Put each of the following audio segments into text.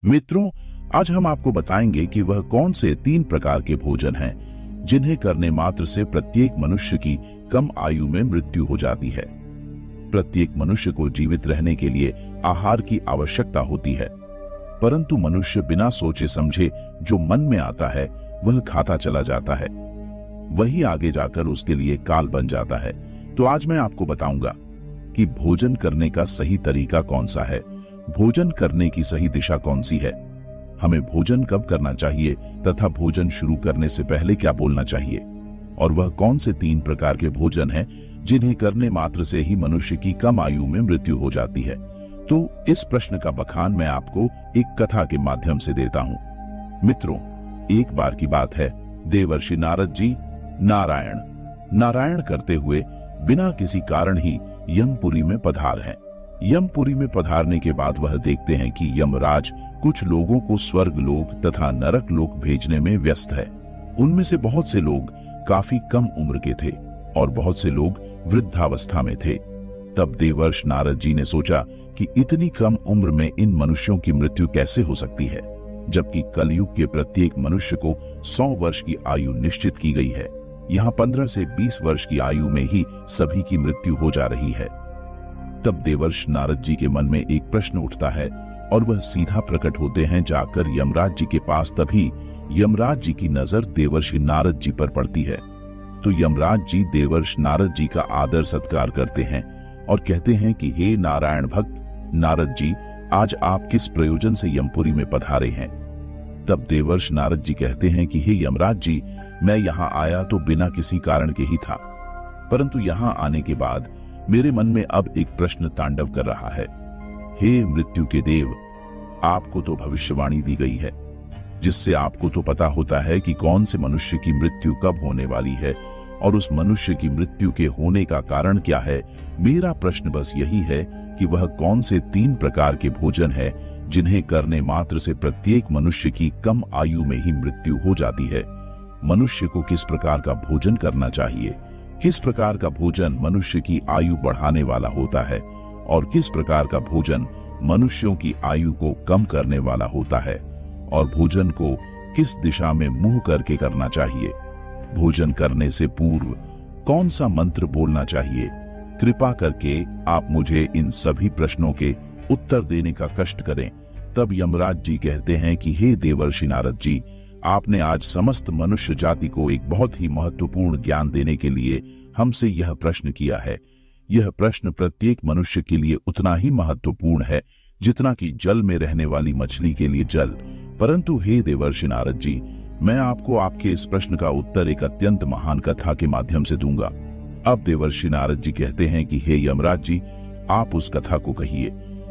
मित्रों, आज हम आपको बताएंगे कि वह कौन से 3 प्रकार के भोजन हैं जिन्हें करने मात्र से प्रत्येक मनुष्य की कम आयु में मृत्यु हो जाती है। प्रत्येक मनुष्य को जीवित रहने के लिए आहार की आवश्यकता होती है, परंतु मनुष्य बिना सोचे समझे जो मन में आता है वह खाता चला जाता है। वही आगे जाकर उसके लिए काल बन जाता है। तो आज मैं आपको बताऊंगा कि भोजन करने का सही तरीका कौन सा है, भोजन करने की सही दिशा कौन सी है, हमें भोजन कब करना चाहिए तथा भोजन शुरू करने से पहले क्या बोलना चाहिए, और वह कौन से 3 प्रकार के भोजन हैं जिन्हें करने मात्र से ही मनुष्य की कम आयु में मृत्यु हो जाती है। तो इस प्रश्न का बखान मैं आपको एक कथा के माध्यम से देता हूं। मित्रों, एक बार की बात है, देवर्षि नारद जी नारायण करते हुए बिना किसी कारण ही यमपुरी में पधार हैं। यमपुरी में पधारने के बाद वह देखते हैं कि यमराज कुछ लोगों को स्वर्ग लोक तथा नरक लोक भेजने में व्यस्त है। उनमें से बहुत से लोग काफी कम उम्र के थे और बहुत से लोग वृद्धावस्था में थे। तब देवर्ष नारद जी ने सोचा कि इतनी कम उम्र में इन मनुष्यों की मृत्यु कैसे हो सकती है, जबकि कलयुग के प्रत्येक मनुष्य को 100 वर्ष की आयु निश्चित की गई है। यहाँ 15 से 20 वर्ष की आयु में ही सभी की मृत्यु हो जा रही है। तब देवर्ष नारद जी के मन में एक प्रश्न उठता है और वह सीधा प्रकट होते हैं जाकर यमराज जी के पास। तभी यमराज जी की नजर देवर्षि नारद जी पर पड़ती है। तो यमराज जी देवर्ष नारद जी का आदर सत्कार करते हैं और कहते हैं कि हे नारायण भक्त नारद जी, आज आप किस प्रयोजन से यमपुरी में पधारे हैं। तब देवर्ष नारद जी कहते हैं कि हे यमराज जी, मैं यहाँ आया तो बिना किसी कारण के ही था, परंतु यहाँ आने के बाद मेरे मन में अब एक प्रश्न तांडव कर रहा है। हे मृत्यु के देव, आपको तो भविष्यवाणी दी गई है, जिससे आपको तो पता होता है कि कौन से मनुष्य की मृत्यु कब होने वाली है और उस मनुष्य की मृत्यु के होने का कारण क्या है। मेरा प्रश्न बस यही है कि वह कौन से 3 प्रकार के भोजन है जिन्हें करने मात्र से प्रत्येक मनुष्य की कम आयु में ही मृत्यु हो जाती है। मनुष्य को किस प्रकार का भोजन करना चाहिए, किस प्रकार का भोजन मनुष्य की आयु बढ़ाने वाला होता है और किस प्रकार का भोजन मनुष्यों की आयु को कम करने वाला होता है, और भोजन को किस दिशा में मुंह करके करना चाहिए। भोजन करने से पूर्व कौन सा मंत्र बोलना चाहिए। कृपा करके आप मुझे इन सभी प्रश्नों के उत्तर देने का कष्ट करें। तब यमराज जी कहते हैं कि हे देवर्षि नारद जी, आपने आज समस्त मनुष्य जाति को एक बहुत ही महत्वपूर्ण ज्ञान देने के लिए हमसे यह प्रश्न किया है। यह प्रश्न प्रत्येक मनुष्य के लिए उतना ही महत्वपूर्ण है जितना कि जल में रहने वाली मछली के लिए जल। परंतु हे देवर्षि नारद जी, मैं आपको आपके इस प्रश्न का उत्तर एक अत्यंत महान कथा के माध्यम से दूंगा। अब देवर्षि नारद जी कहते हैं कि हे यमराज जी, आप उस कथा को कहिए।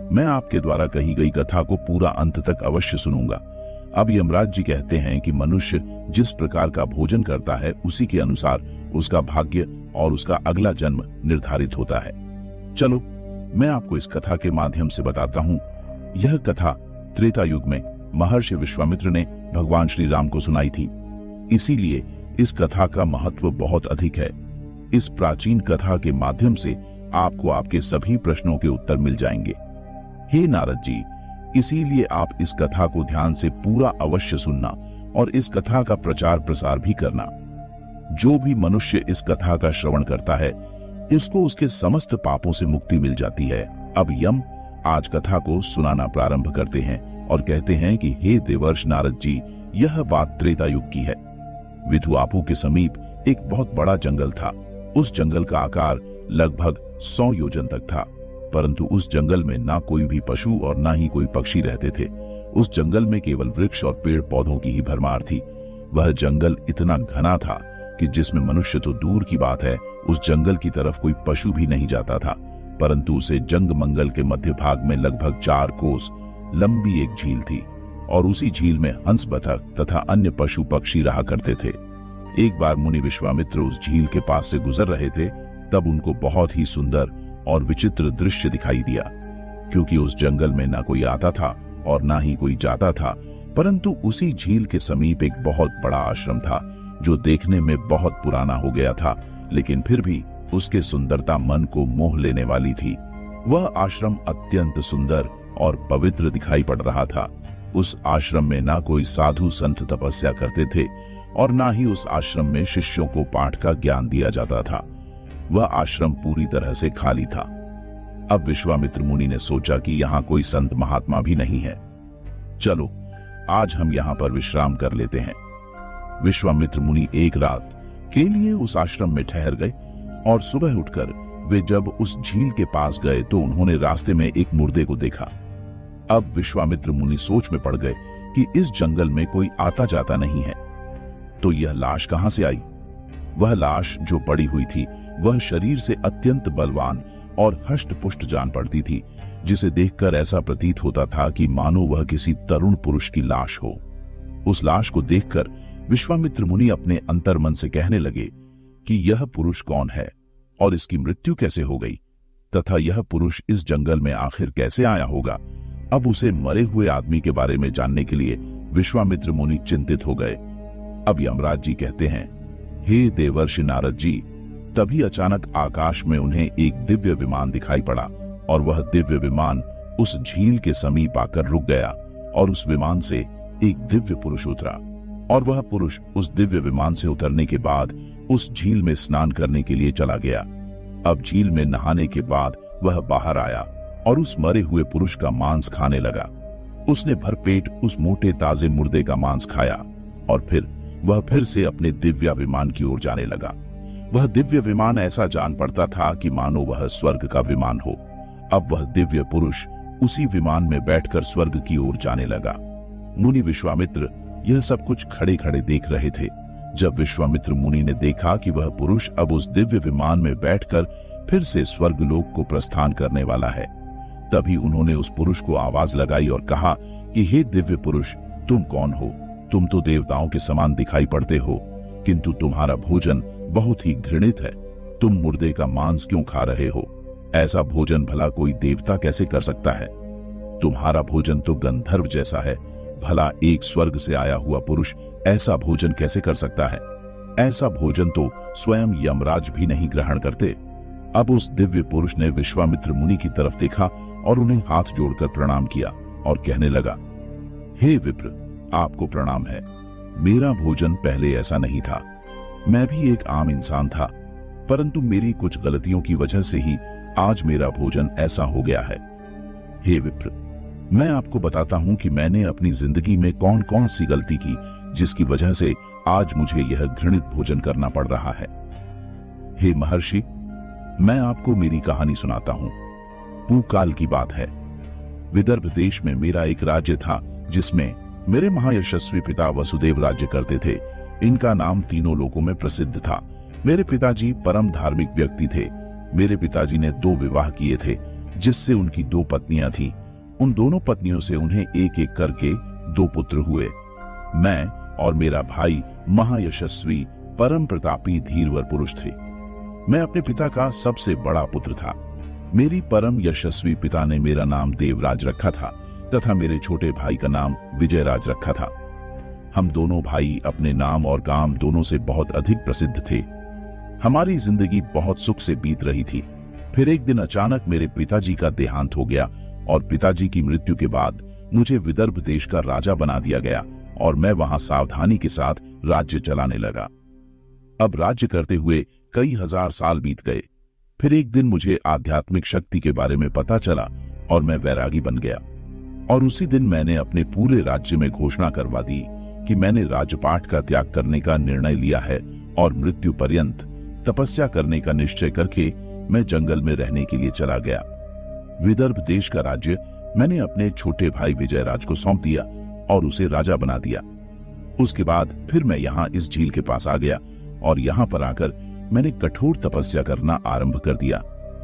मैं आपके द्वारा कही गई कथा को पूरा अंत तक अवश्य सुनूंगा। अब यमराज जी कहते हैं कि मनुष्य जिस प्रकार का भोजन करता है उसी के अनुसार उसका भाग्य और उसका अगला जन्म निर्धारित होता है। चलो मैं आपको इस कथा के माध्यम से बताता हूँ। यह कथा त्रेता युग में महर्षि विश्वामित्र ने भगवान श्री राम को सुनाई थी, इसीलिए इस कथा का महत्व बहुत अधिक है। इस प्राचीन कथा के माध्यम से आपको आपके सभी प्रश्नों के उत्तर मिल जाएंगे। हे नारद जी, इसीलिए आप इस कथा को ध्यान से पूरा अवश्य सुनना और इस कथा का प्रचार प्रसार भी करना। जो भी मनुष्य इस कथा का श्रवण करता है, इसको उसके समस्त पापों से मुक्ति मिल जाती है। अब यम आज कथा को सुनाना प्रारंभ करते हैं और कहते हैं कि हे देवर्ष नारद जी, यह बात त्रेता युग की है। विधुआपु के समीप एक बहुत बड़ा जंगल था। उस जंगल का आकार लगभग 100 योजन तक था, परंतु उस जंगल में ना कोई भी पशु और ना ही कोई पक्षी रहते थे। उस जंगल में केवल वृक्ष और पेड़ पौधों की ही भरमार थी। वह जंगल इतना घना था कि जिसमें मनुष्य तो दूर की बात है, उस जंगल की तरफ कोई पशु भी नहीं जाता था। परंतु उसे जंग मंगल के मध्य भाग में लगभग 4 कोस लंबी एक झील थी और उसी झील में हंस, बतख तथा अन्य पशु पक्षी रहा करते थे। एक बार मुनि विश्वामित्र उस झील के पास से गुजर रहे थे, तब उनको बहुत ही सुंदर और विचित्र दृश्य दिखाई दिया। क्योंकि उस जंगल में ना कोई आता था और ना ही कोई जाता था, परंतु उसी झील के समीप एक बहुत बड़ा आश्रम था जो देखने में बहुत पुराना हो गया था, लेकिन फिर भी उसके सुंदरता मन को मोह लेने वाली थी। वह आश्रम अत्यंत सुंदर और पवित्र दिखाई पड़ रहा था। उस आश्रम में ना कोई साधु संत तपस्या करते थे और ना ही उस आश्रम में शिष्यों को पाठ का ज्ञान दिया जाता था। वह आश्रम पूरी तरह से खाली था। अब विश्वामित्र मुनि ने सोचा कि यहाँ कोई संत महात्मा भी नहीं है। चलो आज हम यहाँ पर विश्राम कर लेते हैं। विश्वामित्र मुनि एक रात के लिए उस आश्रम में ठहर गए और सुबह उठकर वे जब उस झील के पास गए तो उन्होंने रास्ते में एक मुर्दे को देखा। अब विश्वामित्र मुनि सोच में पड़ गए कि इस जंगल में कोई आता जाता नहीं है, तो यह लाश कहां से आई? वह लाश जो पड़ी हुई थी वह शरीर से अत्यंत बलवान और हष्ट-पुष्ट जान पड़ती थी, जिसे देखकर ऐसा प्रतीत होता था कि मानो वह किसी तरुण पुरुष की लाश हो। उस लाश को देखकर विश्वामित्र मुनि अपने अंतर्मन से कहने लगे कि यह पुरुष कौन है और इसकी मृत्यु कैसे हो गई, तथा यह पुरुष इस जंगल में आखिर कैसे आया होगा। अब उसे मरे हुए आदमी के बारे में जानने के लिए विश्वामित्र मुनि चिंतित हो गए। अब यमराज जी कहते हैं, हे देवर्षि नारद जी, तभी अचानक आकाश में उन्हें एक दिव्य विमान दिखाई पड़ा और वह दिव्य विमान उस झील के समीप आकर रुक गया और उस विमान से एक दिव्य पुरुष उतरा और वह पुरुष उस दिव्य विमान से उतरने के बाद उस झील में स्नान करने के लिए चला गया। अब झील में नहाने के बाद वह बाहर आया और उस मरे हुए पुरुष का मांस खाने लगा। उसने भरपेट उस मोटे ताजे मुर्दे का मांस खाया और फिर वह फिर से अपने दिव्य विमान की ओर जाने लगा। वह दिव्य विमान ऐसा जान पड़ता था कि मानो वह स्वर्ग का विमान हो। अब वह दिव्य पुरुष उसी विमान में बैठकर स्वर्ग की ओर जाने लगा। मुनि विश्वामित्र यह सब कुछ खड़े खड़े देख रहे थे। जब विश्वामित्र मुनि ने देखा कि वह पुरुष अब उस दिव्य विमान में बैठकर फिर से स्वर्गलोक को प्रस्थान करने वाला है, तभी उन्होंने उस पुरुष को आवाज लगाई और कहा कि हे दिव्य पुरुष, तुम कौन हो? तुम तो देवताओं के समान दिखाई पड़ते हो, किंतु तुम्हारा भोजन बहुत ही घृणित है। तुम मुर्दे का मांस क्यों खा रहे हो? ऐसा भोजन भला कोई देवता कैसे कर सकता है? तुम्हारा भोजन तो गंधर्व जैसा है। भला एक स्वर्ग से आया हुआ पुरुष ऐसा भोजन कैसे कर सकता है? ऐसा भोजन तो स्वयं यमराज भी नहीं ग्रहण करते। अब उस दिव्य पुरुष ने विश्वामित्र मुनि की तरफ देखा और उन्हें हाथ जोड़कर प्रणाम किया और कहने लगा, हे विप्र, आपको प्रणाम है। मेरा भोजन पहले ऐसा नहीं था। मैं भी एक आम इंसान था, परंतु मेरी कुछ गलतियों की वजह से ही आज मेरा भोजन ऐसा हो गया है। हे विप्र, मैं आपको बताता हूं कि मैंने अपनी जिंदगी में कौन कौन सी गलती की जिसकी वजह से आज मुझे यह घृणित भोजन करना पड़ रहा है। हे महर्षि, मैं आपको मेरी कहानी सुनाता हूं। पूकाल की बात है। विदर्भ देश में मेरा एक राज्य था जिसमें मेरे महायशस्वी पिता वसुदेव राज्य करते थे। इनका नाम तीनों लोकों में प्रसिद्ध था। मेरे पिताजी परम धार्मिक व्यक्ति थे। मेरे पिताजी ने 2 विवाह किए थे, जिससे उनकी 2 पत्नियां थीं। उन दोनों पत्नियों से उन्हें एक एक करके 2 पुत्र हुए। मैं और मेरा भाई महायशस्वी परम प्रतापी धीरवर पुरुष थे। मैं अपने पिता का सबसे बड़ा पुत्र था। मेरी परम यशस्वी पिता ने मेरा नाम देवराज रखा था तथा मेरे छोटे भाई का नाम विजयराज रखा था। हम दोनों भाई अपने नाम और काम दोनों से बहुत अधिक प्रसिद्ध थे। हमारी जिंदगी बहुत सुख से बीत रही थी। फिर एक दिन अचानक मेरे पिताजी का देहांत हो गया और पिताजी की मृत्यु के बाद मुझे विदर्भ देश का राजा बना दिया गया और मैं वहां सावधानी के साथ राज्य चलाने लगा। अब राज्य करते हुए कई हजार साल बीत गए। फिर एक दिन मुझे आध्यात्मिक शक्ति के बारे में पता चला और मैं वैरागी बन गया। और उसी दिन मैंने अपने पूरे राज्य में घोषणा करवा दी कि मैंने राजपाट का त्याग करने का निर्णय लिया है और मृत्यु पर्यंत तपस्या करने का निश्चय करके मैं जंगल में रहने के लिए चला गया। विदर्भ देश का राज्य मैंने अपने छोटे भाई विजयराज को सौंप दिया और उसे राजा बना दिया। उसके बाद फिर मैं यहाँ इस झील के पास आ गया और यहाँ पर आकर मैंने कठोर तपस्या करना आरंभ कर दिया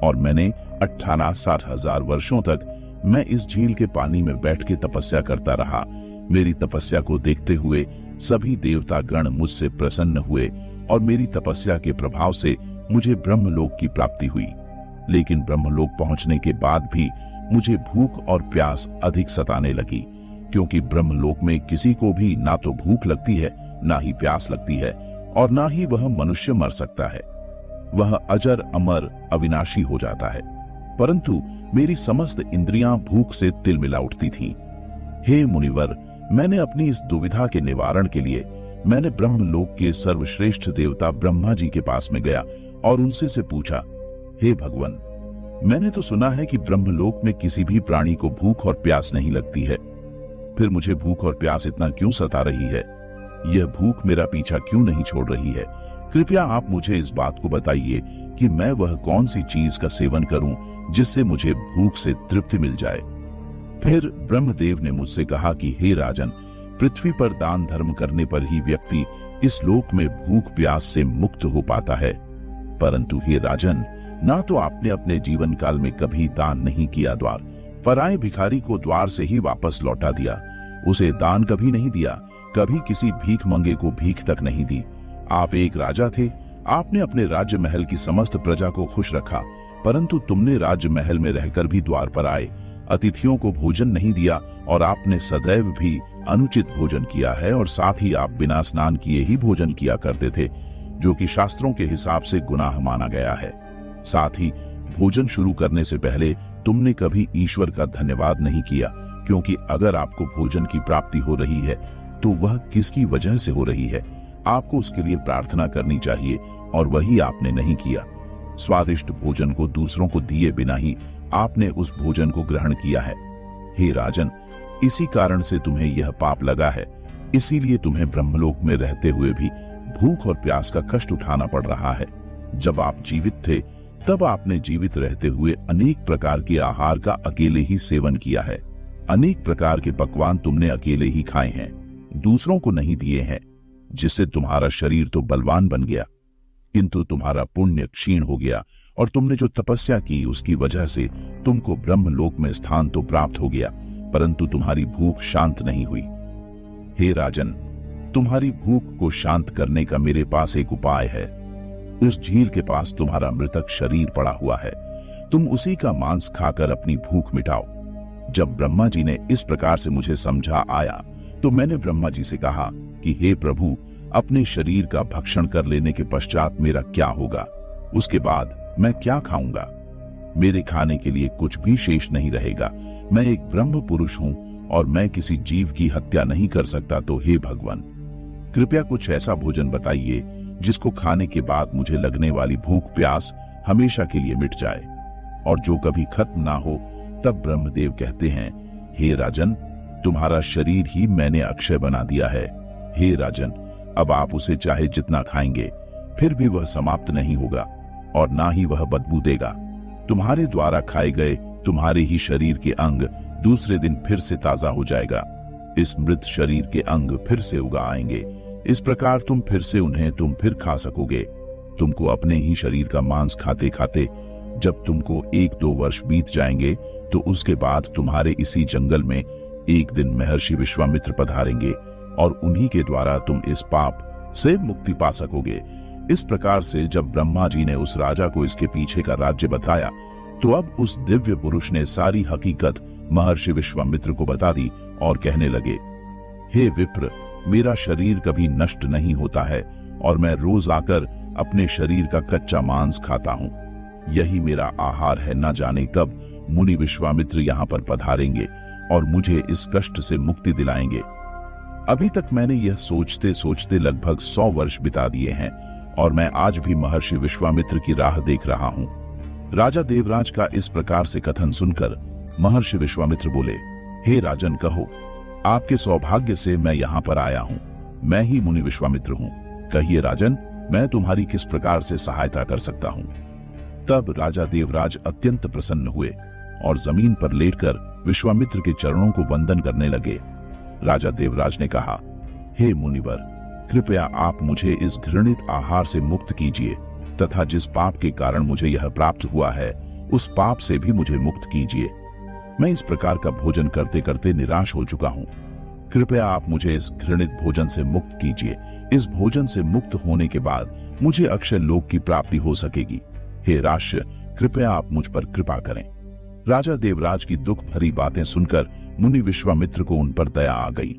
और मैंने 18-60 हजार वर्षों तक मैं इस झील के पानी में बैठ के तपस्या करता रहा। मेरी तपस्या को देखते हुए सभी देवता गण मुझसे प्रसन्न हुए और मेरी तपस्या के प्रभाव से मुझे ब्रह्मलोक की प्राप्ति हुई। लेकिन ब्रह्मलोक पहुंचने के बाद भी मुझे भूख और प्यास अधिक सताने लगी, क्योंकि ब्रह्मलोक में किसी को भी ना तो भूख लगती है, ना ही प्यास लगती है और ना ही वह मनुष्य मर सकता है। वह अजर अमर अविनाशी हो जाता है। परंतु मेरी समस्त इंद्रियां भूख से तिलमिला उठती थीं। हे मुनिवर, मैंने अपनी इस दुविधा के निवारण के लिए मैंने ब्रह्मलोक के सर्वश्रेष्ठ देवता ब्रह्मा जी के पास में गया और उनसे से पूछा, हे भगवान, मैंने तो सुना है कि ब्रह्मलोक में किसी भी प्राणी को भूख और प्यास नहीं लगती है, फिर मुझे भूख और प्यास इतना क्यों सता रही है? यह भूख मेरा पीछा क्यों नहीं छोड़ रही है? कृपया आप मुझे इस बात को बताइए कि मैं वह कौन सी चीज का सेवन करूं जिससे मुझे भूख से तृप्ति मिल जाए। फिर ब्रह्मदेव ने मुझसे कहा कि हे राजन, पृथ्वी पर दान धर्म करने पर ही व्यक्ति इस लोक में भूख प्यास से मुक्त हो पाता है। परंतु हे राजन, ना तो आपने अपने जीवन काल में कभी दान नहीं किया द्वार, पराये भिखारी को द्वार से ही वापस लौटा दिया, उसे दान कभी नहीं दिया, कभी किसी भीख मंगे को भीख तक नहीं दी। आप एक राजा थे, आपने अपने राज्य महल की समस्त प्रजा को खुश रखा, परंतु तुमने राज्य महल में रहकर भी द्वार पर आए अतिथियों को भोजन नहीं दिया और आपने सदैव भी अनुचित भोजन किया है और साथ ही आप बिना स्नान किए ही भोजन किया करते थे, जो कि शास्त्रों के हिसाब से गुनाह माना गया है। साथ ही भोजन शुरू करने से पहले तुमने कभी ईश्वर का धन्यवाद नहीं किया, क्योंकि अगर आपको भोजन की प्राप्ति हो रही है तो वह किसकी वजह से हो रही है, आपको उसके लिए प्रार्थना करनी चाहिए और वही आपने नहीं किया। स्वादिष्ट भोजन को दूसरों को दिए बिना ही आपने उस भोजन को ग्रहण किया है। हे राजन, इसी कारण से तुम्हें यह पाप लगा है, इसीलिए तुम्हें ब्रह्मलोक में रहते हुए भी भूख और प्यास का कष्ट उठाना पड़ रहा है। जब आप जीवित थे तब आपने जीवित रहते हुए अनेक प्रकार के आहार का अकेले ही सेवन किया है, अनेक प्रकार के पकवान तुमने अकेले ही खाए हैं, दूसरों को नहीं दिए हैं, जिससे तुम्हारा शरीर तो बलवान बन गया, किंतु तुम्हारा पुण्य क्षीण हो गया और तुमने जो तपस्या की उसकी वजह से तुमको ब्रह्मलोक में स्थान तो प्राप्त हो गया, परंतु तुम्हारी भूख शांत नहीं हुई। हे राजन, तुम्हारी भूख को शांत करने का मेरे पास एक उपाय है। उस झील के पास तुम्हारा मृतक शरीर पड़ा हुआ है, तुम उसी का मांस खाकर अपनी भूख मिटाओ। जब ब्रह्मा जी ने इस प्रकार से मुझे समझा आया तो मैंने ब्रह्मा जी से कहा कि हे प्रभु, अपने शरीर का भक्षण कर लेने के पश्चात मेरा क्या होगा? उसके बाद मैं क्या खाऊंगा? मेरे खाने के लिए कुछ भी शेष नहीं रहेगा। मैं एक ब्रह्म पुरुष हूं और मैं किसी जीव की हत्या नहीं कर सकता। तो हे भगवान, कृपया कुछ ऐसा भोजन बताइए जिसको खाने के बाद मुझे लगने वाली भूख प्यास हमेशा के लिए मिट जाए और जो कभी खत्म ना हो। तब ब्रह्मदेव कहते हैं, हे राजन, तुम्हारा शरीर ही मैंने अक्षय बना दिया है। हे राजन, अब आप उसे चाहे जितना खाएंगे फिर भी वह समाप्त नहीं होगा और ना ही वह बदबू देगा। तुम्हारे द्वारा खाए गए तुम्हारे ही शरीर के अंग दूसरे दिन फिर से ताजा हो जाएगा। इस मृत शरीर के अंग फिर से उगा आएंगे। इस प्रकार तुम फिर खा सकोगे। तुमको अपने ही शरीर का मांस खाते खाते जब तुमको 1-2 वर्ष बीत जाएंगे तो उसके बाद तुम्हारे इसी जंगल में एक दिन महर्षि विश्वामित्र पधारेंगे और उन्हीं के द्वारा तुम इस पाप से मुक्ति पा सकोगे। इस प्रकार से जब ब्रह्मा जी ने उस राजा को इसके पीछे का राज्य बताया तो अब उस दिव्य पुरुष ने सारी हकीकत महर्षि विश्वामित्र को बता दी और कहने लगे, हे विप्र, मेरा शरीर कभी नष्ट नहीं होता है और मैं रोज आकर अपने शरीर का कच्चा मांस खाता हूँ। यही मेरा आहार है। न जाने कब मुनि विश्वामित्र यहाँ पर पधारेंगे और मुझे इस कष्ट से मुक्ति दिलाएंगे। अभी तक मैंने यह सोचते सोचते लगभग 100 वर्ष बिता दिए हैं और मैं आज भी महर्षि विश्वामित्र की राह देख रहा हूँ। राजा देवराज का इस प्रकार से कथन सुनकर महर्षि विश्वामित्र बोले, हे राजन, कहो, आपके सौभाग्य से मैं यहाँ पर आया हूँ। मैं ही मुनि विश्वामित्र हूँ। कहिए राजन, मैं तुम्हारी किस प्रकार से सहायता कर सकता हूँ? तब राजा देवराज अत्यंत प्रसन्न हुए और जमीन पर लेटकर विश्वामित्र के चरणों को वंदन करने लगे। राजा देवराज ने कहा, हे मुनिवर, कृपया आप मुझे इस घृणित आहार से मुक्त कीजिए तथा जिस पाप के कारण मुझे यह प्राप्त हुआ है उस पाप से भी मुझे मुक्त कीजिए। मैं इस प्रकार का भोजन करते करते निराश हो चुका हूँ। कृपया आप मुझे इस घृणित भोजन से मुक्त कीजिए। इस भोजन से मुक्त होने के बाद मुझे अक्षय लोक की प्राप्ति हो सकेगी। हे राष्ट्र, कृपया आप मुझ पर कृपा करें। राजा देवराज की दुख भरी बातें सुनकर मुनि विश्वामित्र को उन पर दया आ गई।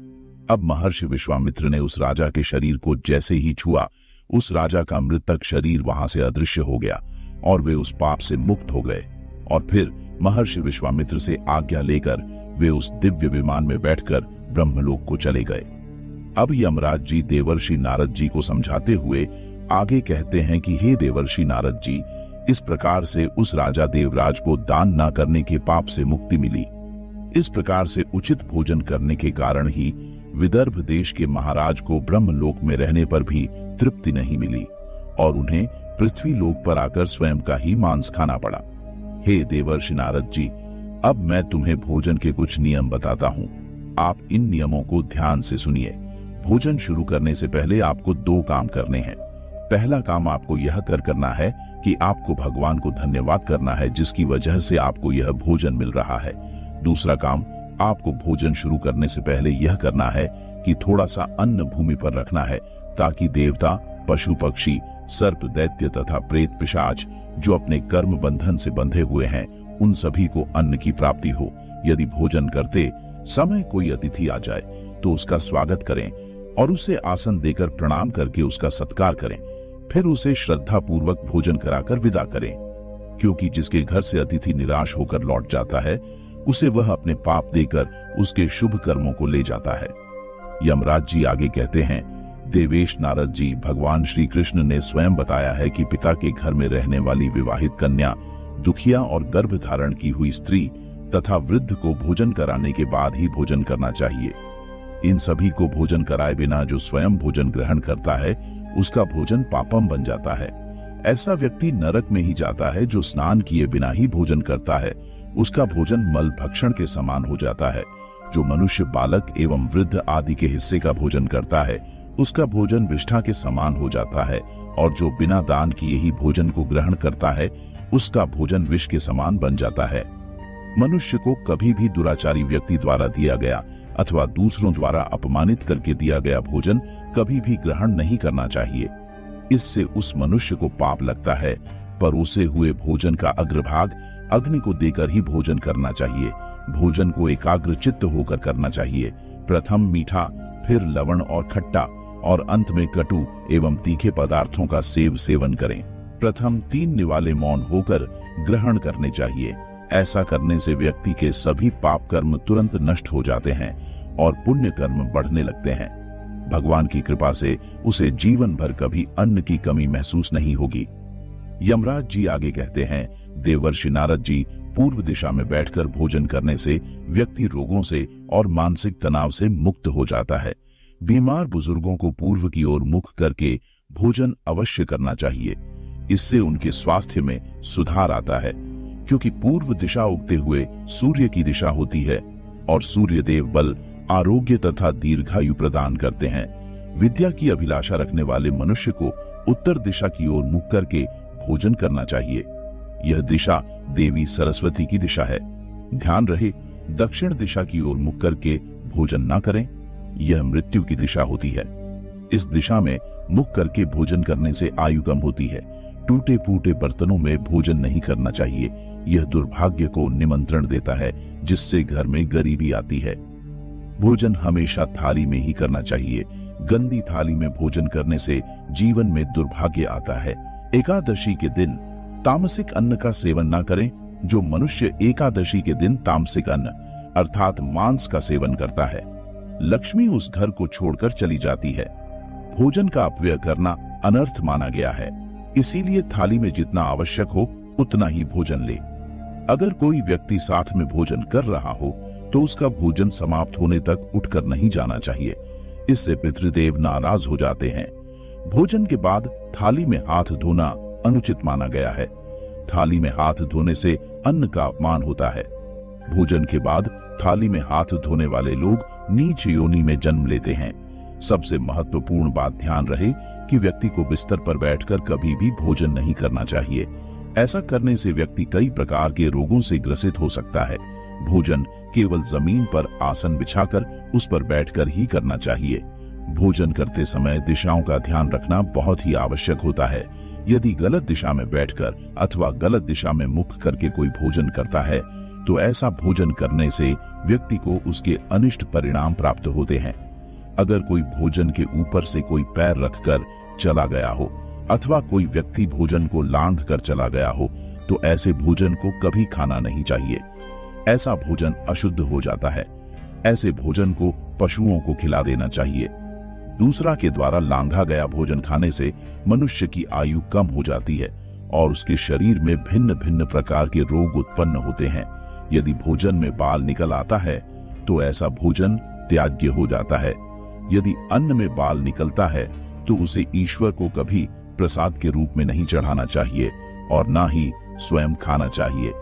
अब महर्षि विश्वामित्र ने उस राजा के शरीर को जैसे ही छुआ, उस राजा का मृतक शरीर वहां से अदृश्य हो गया और वे उस पाप से मुक्त हो गए और फिर महर्षि विश्वामित्र से आज्ञा लेकर वे उस दिव्य विमान में बैठकर ब्रह्मलोक को चले गए। अब यमराज जी देवर्षि नारद जी को समझाते हुए आगे कहते हैं कि हे देवर्षि नारद जी, इस प्रकार से उस राजा देवराज को दान न करने के पाप से मुक्ति मिली। इस प्रकार से उचित भोजन करने के कारण ही विदर्भ देश के महाराज को ब्रह्मलोक में रहने पर भी तृप्ति नहीं मिली और उन्हें पृथ्वी लोक पर आकर स्वयं का ही मांस खाना पड़ा। हे देवर्षि नारद जी, अब मैं तुम्हें भोजन के कुछ नियम बताता हूँ। आप इन नियमों को ध्यान से सुनिए। भोजन शुरू करने से पहले आपको 2 काम करने हैं। पहला काम आपको यह करना है कि आपको भगवान को धन्यवाद करना है जिसकी वजह से आपको यह भोजन मिल रहा है। दूसरा काम आपको भोजन शुरू करने से पहले यह करना है कि थोड़ा सा अन्न भूमि पर रखना है ताकि देवता, पशु पक्षी, सर्प, दैत्य तथा प्रेत पिशाच जो अपने कर्म बंधन से बंधे हुए हैं उन सभी को अन्न की प्राप्ति हो। यदि भोजन करते समय कोई अतिथि आ जाए तो उसका स्वागत करें और उसे आसन देकर प्रणाम करके उसका सत्कार करें। फिर उसे श्रद्धा पूर्वक भोजन कराकर विदा करें, क्योंकि जिसके घर से अतिथि निराश होकर लौट जाता है उसे वह अपने पाप देकर उसके शुभ कर्मों को ले जाता है। यमराज जी आगे कहते हैं, देवेश नारद जी, भगवान श्री कृष्ण ने स्वयं बताया है कि पिता के घर में रहने वाली विवाहित कन्या, दुखिया और गर्भ धारण की हुई स्त्री तथा वृद्ध को भोजन कराने के बाद ही भोजन करना चाहिए। इन सभी को भोजन कराए बिना जो स्वयं भोजन ग्रहण करता है उसका भोजन पापम बन जाता है। ऐसा व्यक्ति नरक में ही जाता है। जो स्नान किए बिना ही भोजन करता है उसका भोजन मल भक्षण के समान हो जाता है। जो मनुष्य बालक एवं वृद्ध आदि के हिस्से का भोजन करता है उसका भोजन विष्ठा के समान हो जाता है और जो बिना दान किए ही भोजन को ग्रहण करता है उसका भोजन विष के समान बन जाता है। मनुष्य को कभी भी दुराचारी व्यक्ति द्वारा दिया गया अथवा दूसरों द्वारा अपमानित करके दिया गया भोजन कभी भी ग्रहण नहीं करना चाहिए। इससे उस मनुष्य को पाप लगता है। परोसे हुए भोजन का अग्रभाग अग्नि को देकर ही भोजन करना चाहिए। भोजन को एकाग्र चित्त होकर करना चाहिए। प्रथम मीठा, फिर लवण और खट्टा और अंत में कटु एवं तीखे पदार्थों का सेवन करें। प्रथम 3 निवाले मौन होकर ग्रहण करने चाहिए। ऐसा करने से व्यक्ति के सभी पाप कर्म तुरंत नष्ट हो जाते हैं और पुण्य कर्म बढ़ने लगते हैं। भगवान की कृपा से उसे जीवन भर कभी अन्न की कमी महसूस नहीं होगी। यमराज जी आगे कहते हैं, देवर्षि नारद जी, पूर्व दिशा में बैठकर भोजन करने से व्यक्ति रोगों से और मानसिक तनाव से मुक्त हो जाता है। बीमार बुजुर्गों को पूर्व की ओर मुख करके भोजन अवश्य करना चाहिए। इससे उनके स्वास्थ्य में सुधार आता है, क्योंकि पूर्व दिशा उगते हुए सूर्य की दिशा होती है और सूर्य देव बल, आरोग्य तथा दीर्घायु प्रदान करते हैं। विद्या की अभिलाषा रखने वाले मनुष्य को उत्तर दिशा की ओर मुख करके भोजन करना चाहिए। यह दिशा देवी सरस्वती की दिशा है। ध्यान रहे, दक्षिण दिशा की ओर मुख करके भोजन न करें, यह मृत्यु की दिशा होती है। इस दिशा में मुख करके भोजन करने से आयु कम होती है। टूटे फूटे बर्तनों में भोजन नहीं करना चाहिए। यह दुर्भाग्य को निमंत्रण देता है, जिससे घर में गरीबी आती है। भोजन हमेशा थाली में ही करना चाहिए। गंदी थाली में भोजन करने से जीवन में दुर्भाग्य आता है। एकादशी के दिन तामसिक अन्न का सेवन न करें। जो मनुष्य एकादशी के दिन तामसिक अन्न अर्थात मांस का सेवन करता है, लक्ष्मी उस घर को छोड़कर चली जाती है। भोजन का अपव्यय करना अनर्थ माना गया है, इसीलिए थाली में जितना आवश्यक हो उतना ही भोजन ले। अगर कोई व्यक्ति साथ में भोजन कर रहा हो तो उसका भोजन समाप्त होने तक उठकर नहीं जाना चाहिए। इससे पितृदेव नाराज हो जाते हैं। भोजन के बाद थाली में हाथ धोना अनुचित माना गया है। थाली में हाथ धोने से अन्न का अपमान होता है। भोजन के बाद थाली में हाथ धोने वाले लोग नीच योनि में जन्म लेते हैं। सबसे महत्वपूर्ण बात ध्यान रहे कि व्यक्ति को बिस्तर पर बैठकर कभी भी भोजन नहीं करना चाहिए। ऐसा करने से व्यक्ति कई प्रकार के रोगों से ग्रसित हो सकता है। भोजन केवल जमीन पर आसन बिछाकर उस पर बैठकर ही करना चाहिए। भोजन करते समय दिशाओं का ध्यान रखना बहुत ही आवश्यक होता है। यदि गलत दिशा में बैठकर अथवा गलत दिशा में मुख करके कोई भोजन करता है तो ऐसा भोजन करने से व्यक्ति को उसके अनिष्ट परिणाम प्राप्त होते हैं। अगर कोई भोजन के ऊपर से कोई पैर रखकर चला गया हो अथवा कोई व्यक्ति भोजन को लांघ कर चला गया हो तो ऐसे भोजन को कभी खाना नहीं चाहिए। ऐसा भोजन अशुद्ध हो जाता है। ऐसे भोजन को पशुओं को खिला देना चाहिए। दूसरा के द्वारा लांघा गया भोजन खाने से मनुष्य की आयु कम हो जाती है और उसके शरीर में भिन्न भिन्न प्रकार के रोग उत्पन्न होते हैं। यदि भोजन में बाल निकल आता है तो ऐसा भोजन त्याज्य हो जाता है। यदि अन्न में बाल निकलता है तो उसे ईश्वर को कभी प्रसाद के रूप में नहीं चढ़ाना चाहिए और ना ही स्वयं खाना चाहिए।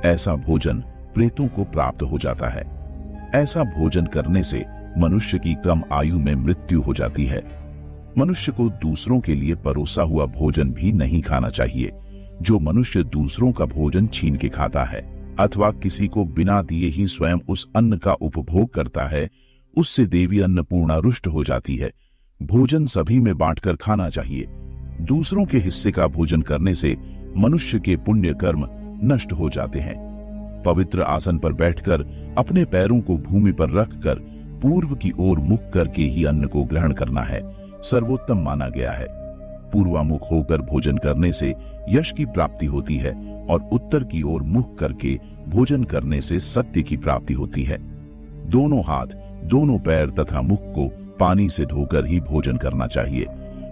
ऐसा भोजन प्रेतों को प्राप्त हो जाता है। ऐसा भोजन करने से मनुष्य की कम आयु में मृत्यु हो जाती है। मनुष्य को दूसरों के लिए परोसा हुआ भोजन भी नहीं खाना चाहिए। जो मनुष्य दूसरों का भोजन छीन के खाता है अथवा किसी को बिना दिए ही स्वयं उस अन्न का उपभोग करता है, उससे देवी अन्नपूर्णा रुष्ट हो जाती है। भोजन सभी में बांटकर खाना चाहिए। दूसरों के हिस्से का भोजन करने से मनुष्य के पुण्य कर्म नष्ट हो जाते हैं। पवित्र आसन पर बैठकर अपने पैरों को भूमि पर रखकर पूर्व की ओर मुख करके ही अन्न को ग्रहण करना है, सर्वोत्तम माना गया है। पूर्वामुख होकर भोजन करने से यश की प्राप्ति होती है और उत्तर की ओर मुख करके भोजन करने से सत्य की प्राप्ति होती है। दोनों हाथ, दोनों पैर तथा मुख को पानी से धोकर ही भोजन करना चाहिए।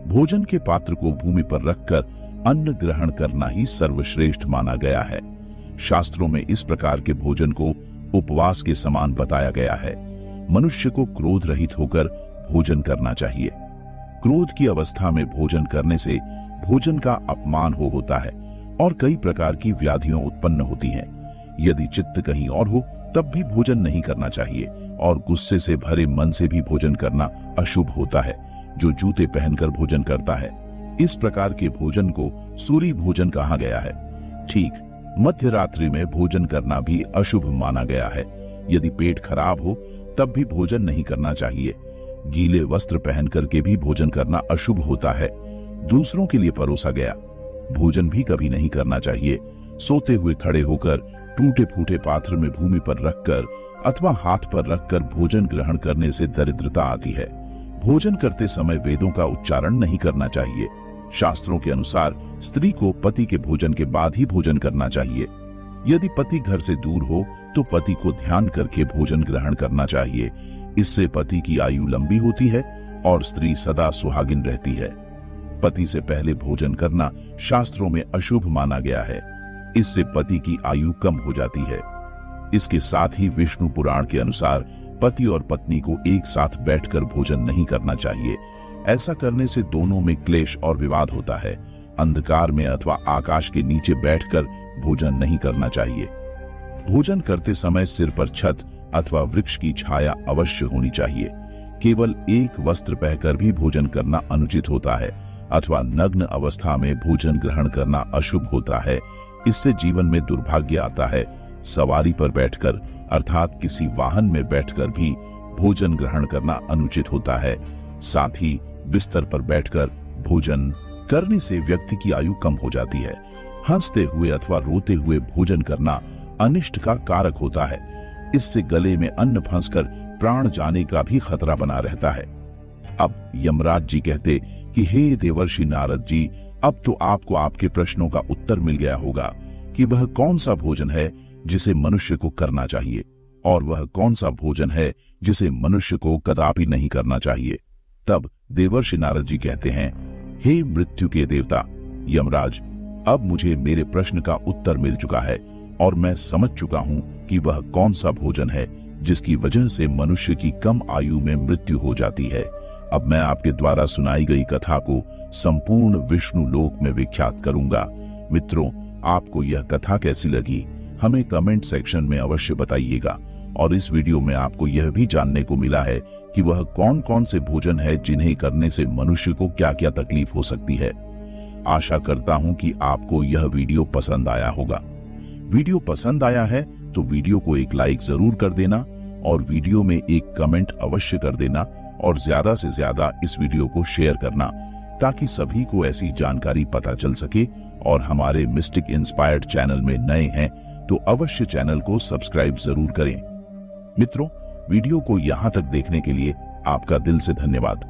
भोजन के पात्र को भूमि पर रखकर अन्न ग्रहण करना ही सर्वश्रेष्ठ माना गया है। शास्त्रों में इस प्रकार के भोजन को उपवास के समान बताया गया है। मनुष्य को क्रोध रहित होकर भोजन करना चाहिए। क्रोध की अवस्था में भोजन करने से भोजन का अपमान होता है और कई प्रकार की व्याधियां उत्पन्न होती हैं। यदि चित्त कहीं और हो तब भी भोजन नहीं करना चाहिए और गुस्से से भरे मन से भी भोजन करना अशुभ होता है। जो जूते पहनकर भोजन करता है, इस प्रकार के भोजन को सूरी भोजन कहा गया है। ठीक मध्य रात्रि में भोजन करना भी अशुभ माना गया है। यदि पेट खराब हो तब भी भोजन नहीं करना चाहिए। गीले वस्त्र पहन करके भी भोजन करना अशुभ होता है। दूसरों के लिए परोसा गया भोजन भी कभी नहीं करना चाहिए। सोते हुए खड़े होकर टूटे फूटे पात्र में भूमि पर रखकर अथवा हाथ पर रखकर भोजन ग्रहण करने से दरिद्रता आती है। भोजन करते समय वेदों का उच्चारण नहीं करना चाहिए। शास्त्रों के अनुसार स्त्री को पति के भोजन के बाद ही भोजन करना चाहिए। यदि पति घर से दूर हो तो पति को ध्यान करके भोजन ग्रहण करना चाहिए। इससे पति की आयु लंबी होती है और स्त्री सदा सुहागिन रहती है। पति से पहले भोजन करना शास्त्रों में अशुभ माना गया है। इससे पति की आयु कम हो जाती है। इसके साथ ही विष्णु पुराण के अनुसार पति और पत्नी को एक साथ बैठकर भोजन नहीं करना चाहिए। ऐसा करने से दोनों में क्लेश और विवाद होता है। अंधकार में अथवा आकाश के नीचे बैठकर भोजन नहीं करना चाहिए। भोजन करते समय सिर पर छत अथवा वृक्ष की छाया अवश्य होनी चाहिए। केवल एक वस्त्र पहनकर भी भोजन करना अनुचित होता है अथवा नग्न अवस्था में भोजन ग्रहण करना अशुभ होता है। इससे जीवन में दुर्भाग्य आता है। सवारी पर बैठकर अर्थात किसी वाहन में बैठकर भी भोजन ग्रहण करना अनुचित होता है। साथ ही बिस्तर पर बैठकर भोजन करने से व्यक्ति की आयु कम हो जाती है। हंसते हुए अथवा रोते हुए भोजन करना अनिष्ट का कारक होता है। इससे गले में अन्न फंसकर प्राण जाने का भी खतरा बना रहता है। अब यमराज जी कहते कि हे देवर्षि नारद जी, अब तो आपको आपके प्रश्नों का उत्तर मिल गया होगा कि वह कौन सा भोजन है जिसे मनुष्य को करना चाहिए और वह कौन सा भोजन है जिसे मनुष्य को कदापि नहीं करना चाहिए। तब देवर्षि नारद जी कहते हैं, हे मृत्यु के देवता यमराज, अब मुझे मेरे प्रश्न का उत्तर मिल चुका है और मैं समझ चुका हूं कि वह कौन सा भोजन है जिसकी वजह से मनुष्य की कम आयु में मृत्यु हो जाती है। अब मैं आपके द्वारा सुनाई गई कथा को संपूर्ण विष्णु लोक में विख्यात करूंगा। मित्रों, आपको यह कथा कैसी लगी हमें कमेंट सेक्शन में अवश्य बताइएगा। और इस वीडियो में आपको यह भी जानने को मिला है कि वह कौन कौन से भोजन है जिन्हें करने से मनुष्य को क्या क्या तकलीफ हो सकती है। आशा करता हूं कि आपको यह वीडियो पसंद आया होगा। वीडियो पसंद आया है तो वीडियो को एक लाइक जरूर कर देना और वीडियो में एक कमेंट अवश्य कर देना और ज्यादा से ज्यादा इस वीडियो को शेयर करना ताकि सभी को ऐसी जानकारी पता चल सके। और हमारे मिस्टिक इंस्पायर्ड चैनल में नए हैं तो अवश्य चैनल को सब्सक्राइब जरूर करें। मित्रों, वीडियो को यहां तक देखने के लिए आपका दिल से धन्यवाद।